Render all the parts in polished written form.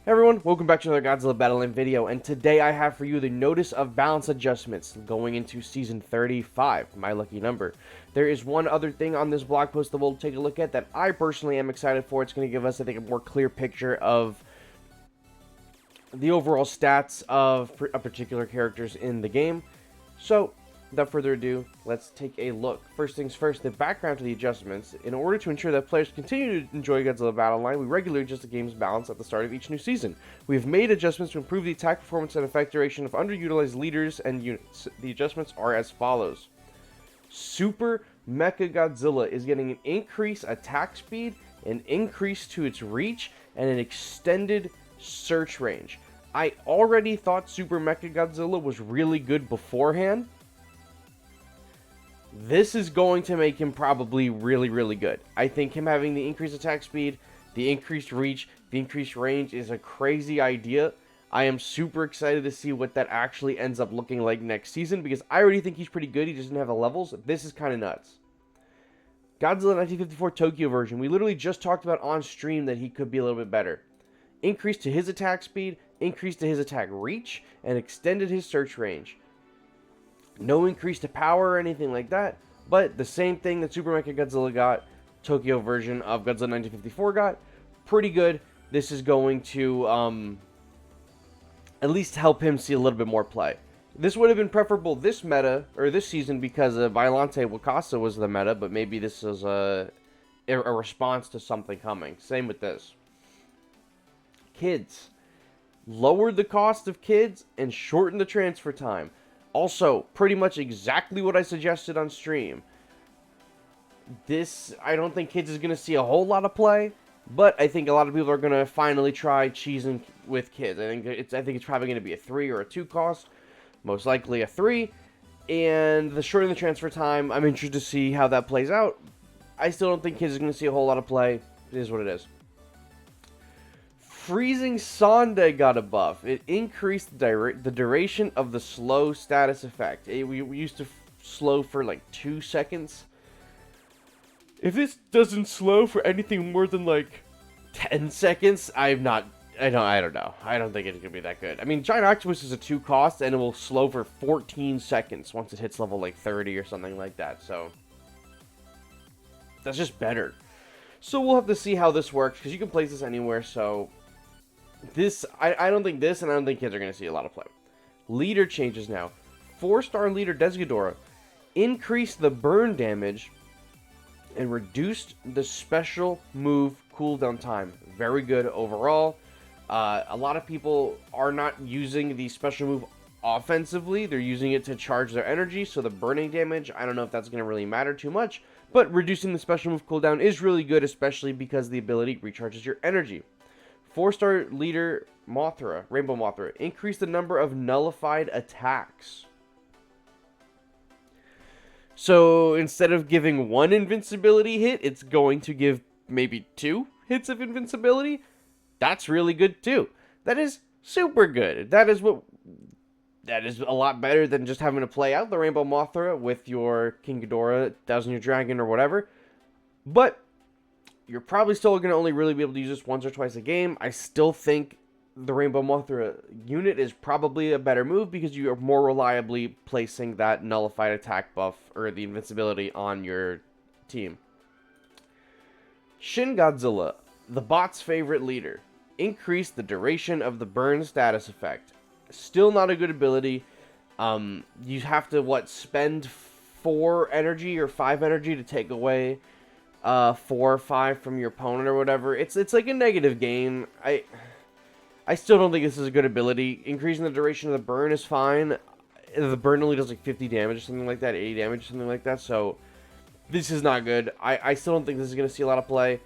Hey everyone, welcome back to another Godzilla Battle Line video, and today I have for you the Notice of Balance adjustments going into Season 35, my lucky number. There is one other thing on this blog post that we'll take a look at that I personally am excited for. It's going to give us, I think, a more clear picture of the overall stats of particular characters in the game. So, without further ado, let's take a look. First things first, the background to the adjustments. In order to ensure that players continue to enjoy Godzilla Battle Line, we regularly adjust the game's balance at the start of each new season. We have made adjustments to improve the attack performance and effect duration of underutilized leaders and units. The adjustments are as follows. Super Mecha Godzilla is getting an increased attack speed, an increase to its reach, and an extended search range. I already thought Super Mecha Godzilla was really good beforehand. This is going to make him probably really good. I think him having the increased attack speed, the increased reach, the increased range is a crazy idea. I am super excited to see what that actually ends up looking like next season, because I already think he's pretty good. He doesn't have the levels. This is kind of nuts. Godzilla 1954 Tokyo version. We literally just talked about on stream that he could be a little bit better. Increase to his attack speed, increase to his attack reach, and extended his search range. No increase to power or anything like that, but the same thing that Super Mecha Godzilla got, Tokyo version of Godzilla 1954 got. Pretty good. This is going to at least help him see a little bit more play. This would have been preferable this meta, or this season, because Violante Wakasa was the meta, but maybe this is a response to something coming. Same with this. Kids. Lowered the cost of kids and shortened the transfer time. Also, pretty much exactly what I suggested on stream. This, I don't think kids is going to see a whole lot of play, but I think a lot of people are going to finally try cheesing with kids. I think it's probably going to be a 3 or a 2 cost, most likely a 3. And the shortening the transfer time, I'm interested to see how that plays out. I still don't think kids is going to see a whole lot of play. It is what it is. Freezing Sonde got a buff. It increased the duration of the slow status effect. We used to slow for like 2 seconds. If this doesn't slow for anything more than like 10 seconds, I don't know. I don't think it's gonna be that good. I mean, Giant Octopus is a 2 cost, and it will slow for 14 seconds once it hits level like 30 or something like that. So that's just better. So we'll have to see how this works, because you can place this anywhere. So this, I don't think this, and I don't think kids are going to see a lot of play. Leader changes now. 4-star leader Desghidorah increased the burn damage and reduced the special move cooldown time. Very good overall. A lot of people are not using the special move offensively. They're using it to charge their energy, so the burning damage, I don't know if that's going to really matter too much, but reducing the special move cooldown is really good, especially because the ability recharges your energy. 4-star leader Mothra, Rainbow Mothra, increased the number of nullified attacks. So instead of giving 1 invincibility hit, it's going to give maybe 2 hits of invincibility. That's really good too. That is super good. That is a lot better than just having to play out the Rainbow Mothra with your King Ghidorah, Thousand Year Dragon, or whatever. But you're probably still going to only really be able to use this once or twice a game. I still think the Rainbow Mothra unit is probably a better move, because you are more reliably placing that nullified attack buff, or the invincibility, on your team. Shin Godzilla, the bot's favorite leader, increased the duration of the burn status effect. Still not a good ability. You have to, spend 4 energy or 5 energy to take away 4 or 5 from your opponent or whatever. It's like a negative gain. I still don't think this is a good ability. Increasing the duration of the burn is fine. The burn only does like 50 damage or something like that, 80 damage or something like that, so this is not good. I still don't think this is going to see a lot of play.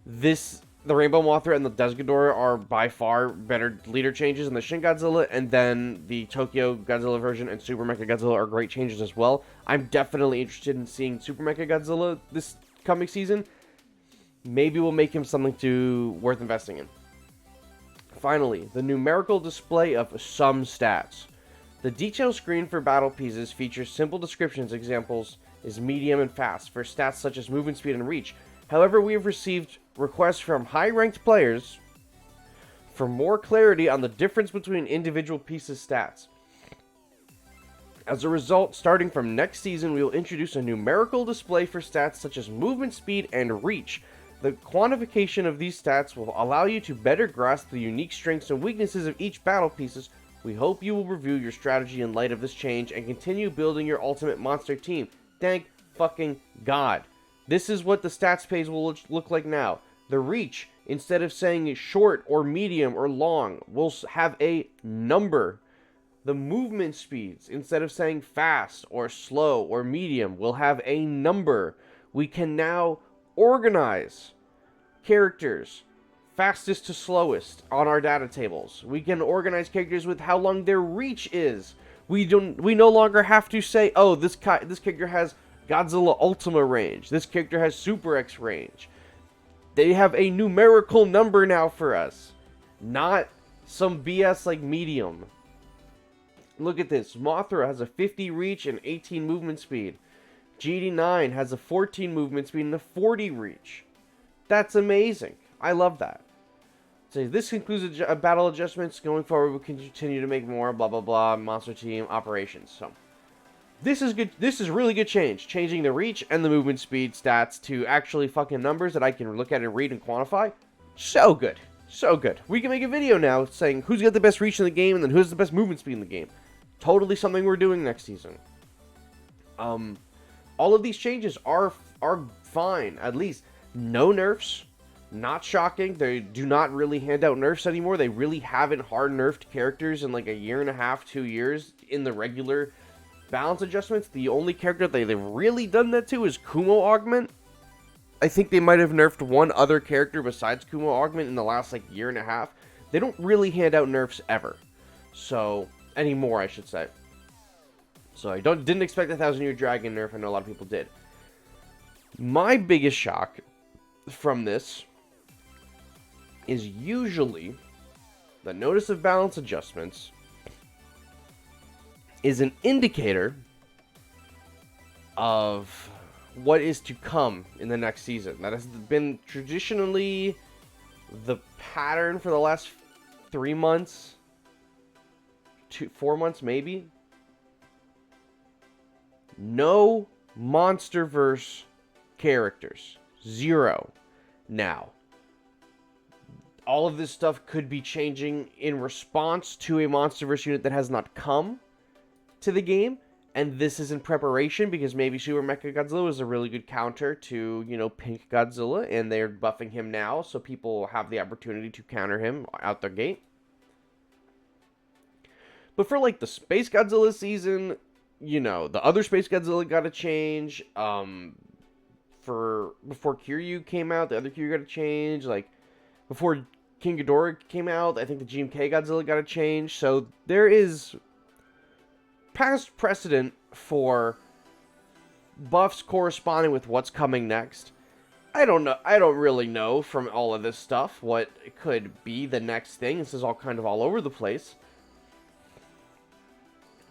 The Rainbow Mothra and the Desghidorah are by far better leader changes than the Shin Godzilla, and then the Tokyo Godzilla version and Super Mecha Godzilla are great changes as well. I'm definitely interested in seeing Super Mecha Godzilla this coming season. Maybe we'll make him something worth investing in. Finally, the numerical display of some stats. The detail screen for battle pieces features simple descriptions. Examples is medium and fast for stats such as movement speed and reach. However, we have received requests from high-ranked players for more clarity on the difference between individual pieces' stats. As a result, starting from next season, we will introduce a numerical display for stats such as movement speed and reach. The quantification of these stats will allow you to better grasp the unique strengths and weaknesses of each battle pieces. We hope you will review your strategy in light of this change and continue building your ultimate monster team. Thank fucking God. This is what the stats page will look like now. The reach, instead of saying short or medium or long, will have a number. The movement speeds, instead of saying fast or slow or medium, will have a number. We can now organize characters fastest to slowest on our data tables. We can organize characters with how long their reach is. We no longer have to say, oh, this character has Godzilla Ultima range. This character has Super X range. They have a numerical number now for us, not some BS like medium. Look at this. Mothra has a 50 reach and 18 movement speed. GD9 has a 14 movement speed and a 40 reach. That's amazing. I love that. So this concludes battle adjustments. Going forward, we'll continue to make more blah blah blah monster team operations. So this is good. This is really good change. Changing the reach and the movement speed stats to actually fucking numbers that I can look at and read and quantify. So good. So good. We can make a video now saying who's got the best reach in the game and then who's the best movement speed in the game. Totally something we're doing next season. All of these changes are fine. At least no nerfs. Not shocking. They do not really hand out nerfs anymore. They really haven't hard nerfed characters in like a year and a half, 2 years in the regular balance adjustments. The only character they've really done that to is Kumo Augment. I think they might have nerfed one other character besides Kumo Augment in the last like year and a half. They don't really hand out nerfs ever. So, anymore, I should say. So I didn't expect a 1,000-Year Dragon nerf. I know a lot of people did. My biggest shock from this is usually the notice of balance adjustments is an indicator of what is to come in the next season. That has been traditionally the pattern for the last 3 months, 4 months maybe. No MonsterVerse characters. 0. Now, all of this stuff could be changing in response to a MonsterVerse unit that has not come to the game, and this is in preparation because maybe Super Mechagodzilla is a really good counter to, you know, Pink Godzilla, and they're buffing him now, so people have the opportunity to counter him out the gate. But for, like, the Space Godzilla season, you know, the other Space Godzilla got a change. Before Kiryu came out, the other Kiryu got a change. Like, before King Ghidorah came out, I think the GMK Godzilla got a change. So there is past precedent for buffs corresponding with what's coming next. I don't know. I don't really know from all of this stuff what could be the next thing. This is all kind of all over the place.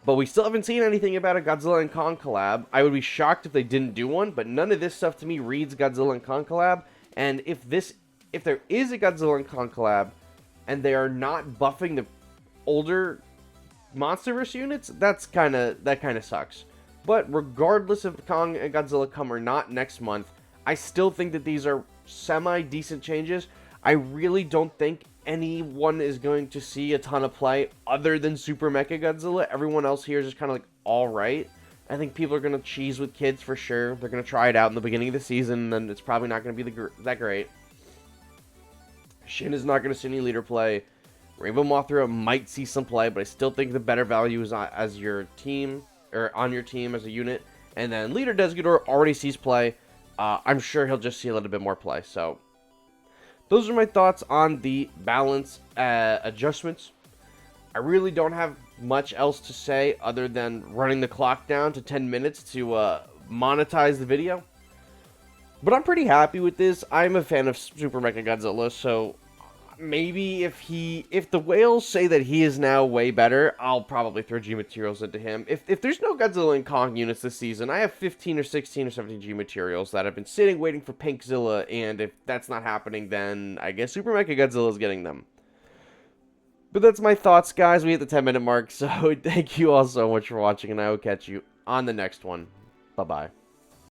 But we still haven't seen anything about a Godzilla and Kong collab. I would be shocked if they didn't do one, but none of this stuff to me reads Godzilla and Kong collab. And if there is a Godzilla and Kong collab, and they are not buffing the older MonsterVerse units, that kind of sucks. But regardless if Kong and Godzilla come or not next month, I still think that these are semi-decent changes. I really don't think anyone is going to see a ton of play other than Super Mechagodzilla. Everyone else here is just kind of like, alright. I think people are going to cheese with kids for sure. They're going to try it out in the beginning of the season, and it's probably not going to be that great. Shin is not going to see any leader play. Rainbow Mothra might see some play, but I still think the better value is as your team, or on your team as a unit. And then Leader Desgador already sees play. I'm sure he'll just see a little bit more play, so those are my thoughts on the balance adjustments. I really don't have much else to say other than running the clock down to 10 minutes to monetize the video. But I'm pretty happy with this. I'm a fan of Super Mechagodzilla, so maybe if the whales say that he is now way better, I'll probably throw G materials into him. If there's no Godzilla and Kong units this season, I have 15 or 16 or 17 G materials that have been sitting waiting for Pinkzilla, and if that's not happening, then I guess Super Mechagodzilla is getting them. But that's my thoughts, guys. We hit the 10-minute mark, so thank you all so much for watching, and I will catch you on the next one. Bye-bye.